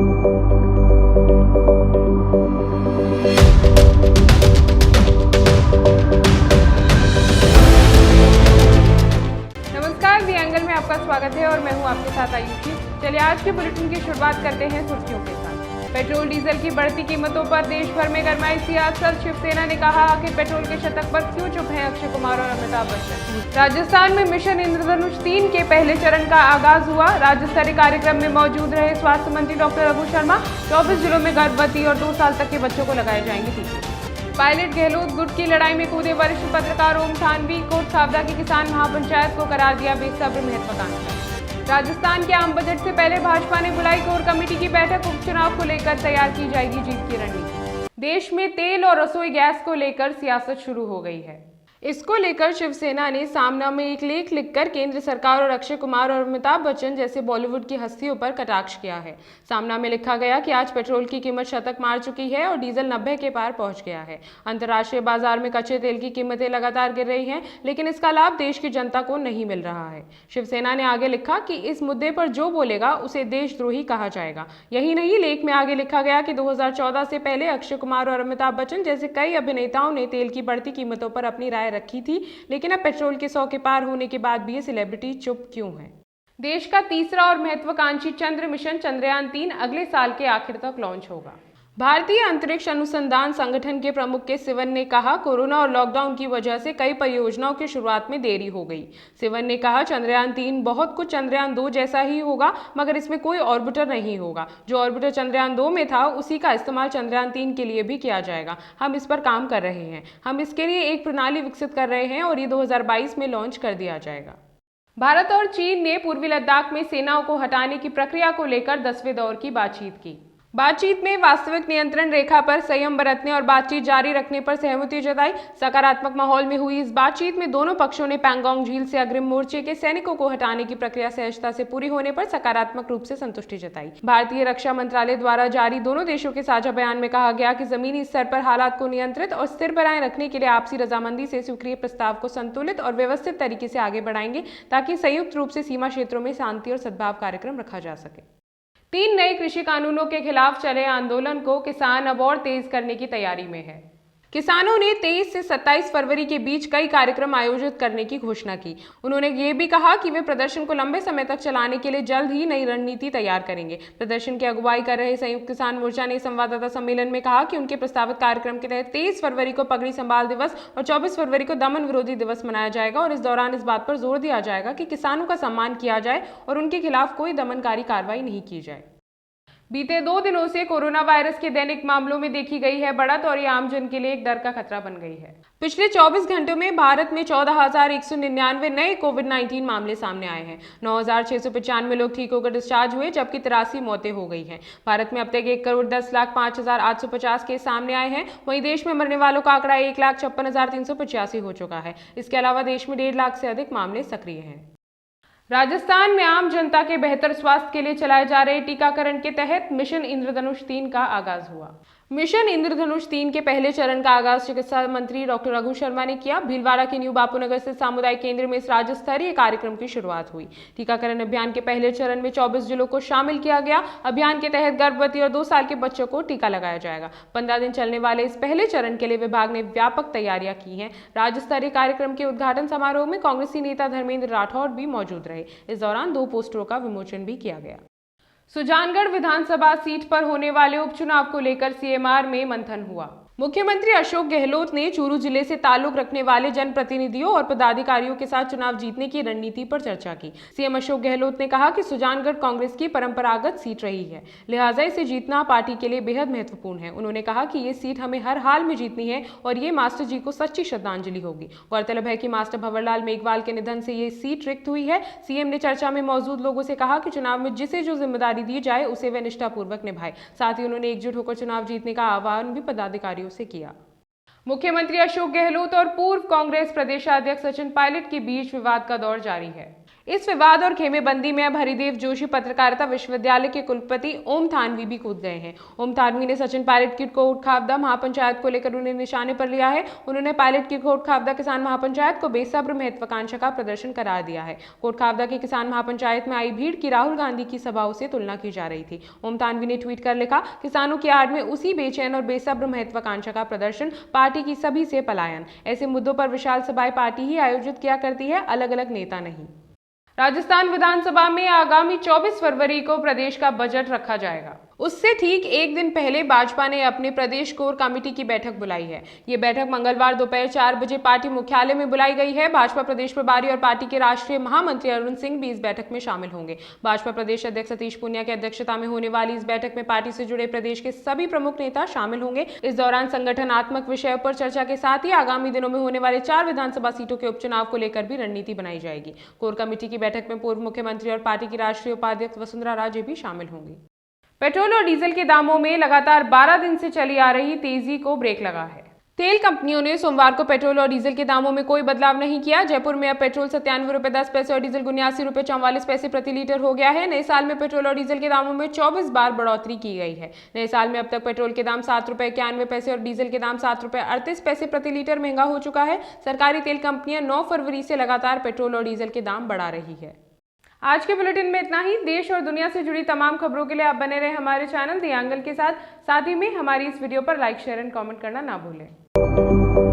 नमस्कार, दी एंगल में आपका स्वागत है और मैं हूं आपके साथ आयुषी। चलिए आज के बुलेटिन की शुरुआत करते हैं सुर्खियों के साथ। पेट्रोल डीजल की बढ़ती कीमतों पर देश भर में गरमाई सियासत। शिवसेना ने कहा आखिर पेट्रोल के शतक पर क्यों चुप हैं अक्षय कुमार और अमिताभ बच्चन। राजस्थान में मिशन इंद्रधनुष 3 के पहले चरण का आगाज हुआ। राज्य स्तरीय कार्यक्रम में मौजूद रहे स्वास्थ्य मंत्री डॉक्टर रघु शर्मा। 24 जिलों में गर्भवती और 2 साल तक के बच्चों को लगाए जाएंगे टीके। पायलट गहलोत गुट की लड़ाई में कूदे वरिष्ठ पत्रकार ओम थानवी। कोट सावदा की किसान महापंचायत को करार दिया बेसब्र महत्वाकांक्षा। राजस्थान के आम बजट से पहले भाजपा ने बुलाई कोर कमेटी की बैठक। उपचुनाव को लेकर तैयार की जाएगी जीत की रणनीति। देश में तेल और रसोई गैस को लेकर सियासत शुरू हो गई है। इसको लेकर शिवसेना ने सामना में एक लेख लिखकर केंद्र सरकार और अक्षय कुमार और अमिताभ बच्चन जैसे बॉलीवुड की हस्तियों पर कटाक्ष किया है। सामना में लिखा गया कि आज पेट्रोल की कीमत शतक मार चुकी है और डीजल 90 के पार पहुंच गया है। अंतर्राष्ट्रीय बाजार में कच्चे तेल की कीमतें लगातार गिर रही हैं, लेकिन इसका लाभ देश की जनता को नहीं मिल रहा है। शिवसेना ने आगे लिखा कि इस मुद्दे पर जो बोलेगा उसे देशद्रोही कहा जाएगा। यही नहीं, लेख में आगे लिखा गया कि 2014 से पहले अक्षय कुमार और अमिताभ बच्चन जैसे कई अभिनेताओं ने तेल की बढ़ती कीमतों पर अपनी राय रखी थी, लेकिन अब पेट्रोल के 100 के पार होने के बाद भी ये सेलिब्रिटी चुप क्यों है। देश का तीसरा और महत्वाकांक्षी चंद्र मिशन चंद्रयान 3 अगले साल के आखिर तक लॉन्च होगा। भारतीय अंतरिक्ष अनुसंधान संगठन के प्रमुख के सिवन ने कहा कोरोना और लॉकडाउन की वजह से कई परियोजनाओं की शुरुआत में देरी हो गई। सिवन ने कहा चंद्रयान 3 बहुत कुछ चंद्रयान 2 जैसा ही होगा, मगर इसमें कोई ऑर्बिटर नहीं होगा। जो ऑर्बिटर चंद्रयान 2 में था उसी का इस्तेमाल चंद्रयान 3 के लिए भी किया जाएगा। हम इस पर काम कर रहे हैं। हम इसके लिए एक प्रणाली विकसित कर रहे हैं और ये 2022 में लॉन्च कर दिया जाएगा। भारत और चीन ने पूर्वी लद्दाख में सेनाओं को हटाने की प्रक्रिया को लेकर 10वें दौर की बातचीत की। बातचीत में वास्तविक नियंत्रण रेखा पर संयम बरतने और बातचीत जारी रखने पर सहमति जताई। सकारात्मक माहौल में हुई इस बातचीत में दोनों पक्षों ने पैंगोंग झील से अग्रिम मोर्चे के सैनिकों को हटाने की प्रक्रिया सहजता से पूरी होने पर सकारात्मक रूप से संतुष्टि जताई। भारतीय रक्षा मंत्रालय द्वारा जारी दोनों देशों के साझा बयान में कहा गया कि जमीनी स्तर पर हालात को नियंत्रित और स्थिर बनाए रखने के लिए आपसी रजामंदी से स्वीकृत प्रस्ताव को संतुलित और व्यवस्थित तरीके से आगे बढ़ाएंगे, ताकि संयुक्त रूप से सीमा क्षेत्रों में शांति और सद्भाव कार्यक्रम रखा जा सके। 3 नए कृषि कानूनों के खिलाफ चले आंदोलन को किसान अब और तेज करने की तैयारी में है। किसानों ने 23 से 27 फरवरी के बीच कई कार्यक्रम आयोजित करने की घोषणा की। उन्होंने ये भी कहा कि वे प्रदर्शन को लंबे समय तक चलाने के लिए जल्द ही नई रणनीति तैयार करेंगे। प्रदर्शन की अगुवाई कर रहे संयुक्त किसान मोर्चा ने संवाददाता सम्मेलन में कहा कि उनके प्रस्तावित कार्यक्रम के तहत 23 फरवरी को पगड़ी संभाल दिवस और 24 फरवरी को दमन विरोधी दिवस मनाया जाएगा और इस दौरान इस बात पर जोर दिया जाएगा कि किसानों का सम्मान किया जाए और उनके खिलाफ कोई दमनकारी कार्रवाई नहीं की जाए। बीते 2 दिनों से कोरोना वायरस के दैनिक मामलों में देखी गई है बढ़त और ये आमजन के लिए एक डर का खतरा बन गई है। पिछले 24 घंटों में भारत में 14,199 नए कोविड-19 मामले सामने आए हैं। 9,695 लोग ठीक होकर डिस्चार्ज हुए, जबकि 83 मौतें हो गई हैं। भारत में अब तक 1,10,05,850 केस सामने आए हैं। वहीं देश में मरने वालों का आंकड़ा 1,56,385 हो चुका है। इसके अलावा देश में 1.5 लाख से अधिक मामले सक्रिय हैं। राजस्थान में आम जनता के बेहतर स्वास्थ्य के लिए चलाए जा रहे टीकाकरण के तहत मिशन इंद्रधनुष 3 का आगाज हुआ। मिशन इंद्रधनुष 3 के पहले चरण का आगाज चिकित्सा मंत्री डॉक्टर रघु शर्मा ने किया। भीलवाड़ा के न्यू बापूनगर स्थित सामुदायिक केंद्र में इस राज्य स्तरीय कार्यक्रम की शुरुआत हुई। टीकाकरण अभियान के पहले चरण में 24 जिलों को शामिल किया गया। अभियान के तहत गर्भवती और 2 साल के बच्चों को टीका लगाया जाएगा। 15 दिन चलने वाले इस पहले चरण के लिए विभाग ने व्यापक तैयारियां की हैं। राज्य स्तरीय कार्यक्रम के उद्घाटन समारोह में कांग्रेसी नेता धर्मेंद्र राठौड़ भी मौजूद रहे। इस दौरान 2 पोस्टरों का विमोचन भी किया गया। सुजानगढ़ विधानसभा सीट पर होने वाले उपचुनाव को लेकर सीएमआर में मंथन हुआ। मुख्यमंत्री अशोक गहलोत ने चूरू जिले से ताल्लुक रखने वाले जनप्रतिनिधियों और पदाधिकारियों के साथ चुनाव जीतने की रणनीति पर चर्चा की। सीएम अशोक गहलोत ने कहा कि सुजानगढ़ कांग्रेस की परंपरागत सीट रही है, लिहाजा इसे जीतना पार्टी के लिए बेहद महत्वपूर्ण है। उन्होंने कहा कि ये सीट हमें हर हाल में जीतनी है और ये मास्टर जी को सच्ची श्रद्धांजलि होगी। गौरतलब है कि मास्टर भंवरलाल मेघवाल के निधन से ये सीट रिक्त हुई है। सीएम ने चर्चा में मौजूद लोगों से कहा कि चुनाव में जिसे जो जिम्मेदारी दी जाए उसे वे निष्ठापूर्वक निभाए। साथ ही उन्होंने एकजुट होकर चुनाव जीतने का आह्वान भी पदाधिकारियों से किया। मुख्यमंत्री अशोक गहलोत और पूर्व कांग्रेस प्रदेशाध्यक्ष सचिन पायलट के बीच विवाद का दौर जारी है। इस विवाद और खेमेबंदी में अब हरिदेव जोशी पत्रकारिता विश्वविद्यालय के कुलपति ओम थानवी भी कूद गए हैं। ओम थानवी ने सचिन पायलट की कोटखावदा महापंचायत को लेकर उन्हें निशाने पर लिया है। उन्होंने पायलट की कोटखावदा किसान महापंचायत को बेसब्र महत्वाकांक्षा का प्रदर्शन करार दिया है। कोटखावदा की किसान महापंचायत में आई भीड़ की राहुल गांधी की सभाओं से तुलना की जा रही थी। ओम थानवी ने ट्वीट कर लिखा, किसानों की आड़ में उसी बेचैन और बेसब्र महत्वाकांक्षा का प्रदर्शन, पार्टी की सभी से पलायन। ऐसे मुद्दों पर विशाल सभाएं पार्टी ही आयोजित किया करती है, अलग अलग नेता नहीं। राजस्थान विधानसभा में आगामी 24 फरवरी को प्रदेश का बजट रखा जाएगा। उससे ठीक एक दिन पहले भाजपा ने अपने प्रदेश कोर कमेटी की बैठक बुलाई है। ये बैठक मंगलवार दोपहर 4 बजे पार्टी मुख्यालय में बुलाई गई है। भाजपा प्रदेश प्रभारी और पार्टी के राष्ट्रीय महामंत्री अरुण सिंह भी इस बैठक में शामिल होंगे। भाजपा प्रदेश अध्यक्ष सतीश पूनिया की अध्यक्षता में होने वाली इस बैठक में पार्टी से जुड़े प्रदेश के सभी प्रमुख नेता शामिल होंगे। इस दौरान संगठनात्मक विषयों पर चर्चा के साथ ही आगामी दिनों में होने वाले 4 विधानसभा सीटों के उपचुनाव को लेकर भी रणनीति बनाई जाएगी। कोर कमेटी की बैठक में पूर्व मुख्यमंत्री और पार्टी की राष्ट्रीय उपाध्यक्ष वसुंधरा राजे भी शामिल होंगी। पेट्रोल और डीजल के दामों में लगातार 12 दिन से चली आ रही तेजी को ब्रेक लगा है। तेल कंपनियों ने सोमवार को पेट्रोल और डीजल के दामों में कोई बदलाव नहीं किया। जयपुर में अब पेट्रोल 97 रुपये 10 पैसे और डीजल 79 रुपये 44 पैसे प्रति लीटर हो गया है। नए साल में पेट्रोल और डीजल के दामों में 24 बार बढ़ोतरी की गई है। नए साल में अब तक पेट्रोल के दाम 7 रुपये 91 पैसे और डीजल के दाम 7 रुपये 38 पैसे प्रति लीटर महंगा हो चुका है। सरकारी तेल कंपनियां 9 फरवरी से लगातार पेट्रोल और डीजल के दाम बढ़ा रही है। आज के बुलेटिन में इतना ही। देश और दुनिया से जुड़ी तमाम खबरों के लिए आप बने रहे हमारे चैनल द एंगल के साथ ही में हमारी इस वीडियो पर लाइक, शेयर एंड कमेंट करना ना भूलें।